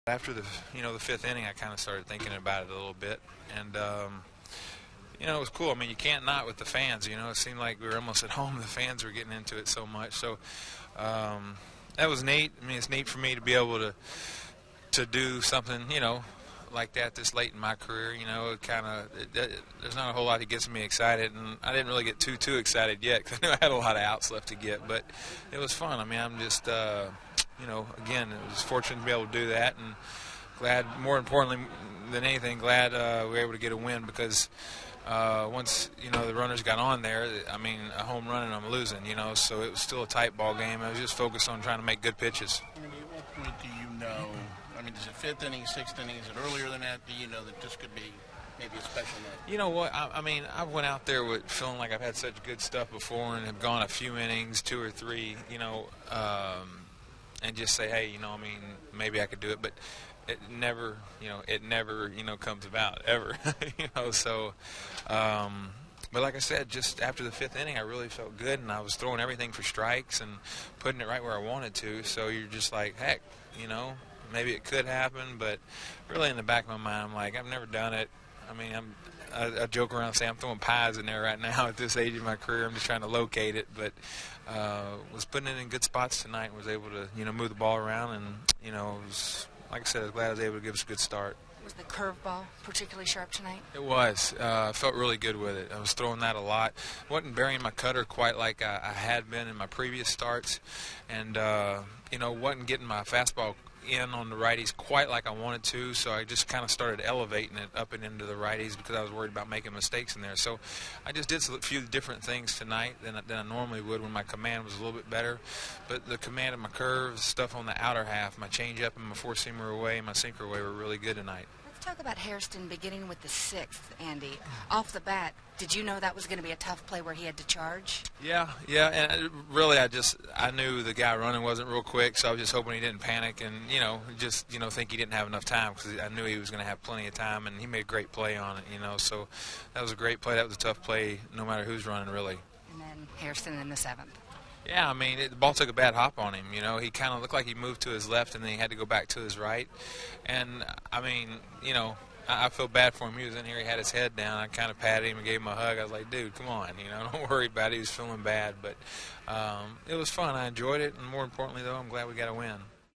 After the fifth inning, I kind of started thinking about it a little bit, and it was cool. I mean, you can't not with the fans. It seemed like we were almost at home. The fans were getting into it so much. So that was neat. I mean, it's neat for me to be able to do something, like that this late in my career. There's not a whole lot that gets me excited, and I didn't really get too excited yet because I knew I had a lot of outs left to get. But it was fun. I mean, I'm just again, it was fortunate to be able to do that, and glad, more importantly than anything, glad we were able to get a win because once the runners got on there, I mean, a home run and I'm losing, so it was still a tight ball game. I was just focused on trying to make good pitches. I mean, at what point do you know? I mean, is it fifth inning, sixth inning? Is it earlier than that? Do you know that this could be maybe a special night? You know what? I mean, I went out there with feeling like I've had such good stuff before and have gone a few innings, 2 or 3, and just say, hey, I mean, maybe I could do it, but it never comes about ever, So, but like I said, just after the fifth inning, I really felt good, and I was throwing everything for strikes and putting it right where I wanted to. So you're just like, heck, maybe it could happen, but really in the back of my mind, I'm like, I've never done it. I mean, I joke around and say I'm throwing pies in there right now at this age of my career. I'm just trying to locate it, but was putting it in good spots tonight and was able to, move the ball around, and, was, like I said, I was glad I was able to give us a good start. Was the curveball particularly sharp tonight? It was. I felt really good with it. I was throwing that a lot. Wasn't burying my cutter quite like I had been in my previous starts, and, wasn't getting my fastball in on the righties quite like I wanted to, so I just kind of started elevating it up and into the righties because I was worried about making mistakes in there. So I just did a few different things tonight than I normally would when my command was a little bit better. But the command of my curves, stuff on the outer half, my changeup and my four-seamer away and my sinker away were really good tonight. Let's talk about Hairston beginning with the sixth, Andy. Off the bat, did you know that was going to be a tough play where he had to charge? Yeah, and really I knew the guy running wasn't real quick, so I was just hoping he didn't panic and, think he didn't have enough time because I knew he was going to have plenty of time, and he made a great play on it, so that was a great play. That was a tough play no matter who's running, really. And then Hairston in the seventh. Yeah, I mean, the ball took a bad hop on him. He kind of looked like he moved to his left and then he had to go back to his right. And, I mean, I feel bad for him. He was in here, he had his head down. I kind of patted him and gave him a hug. I was like, dude, come on, don't worry about it. He was feeling bad. But it was fun. I enjoyed it. And more importantly, though, I'm glad we got a win.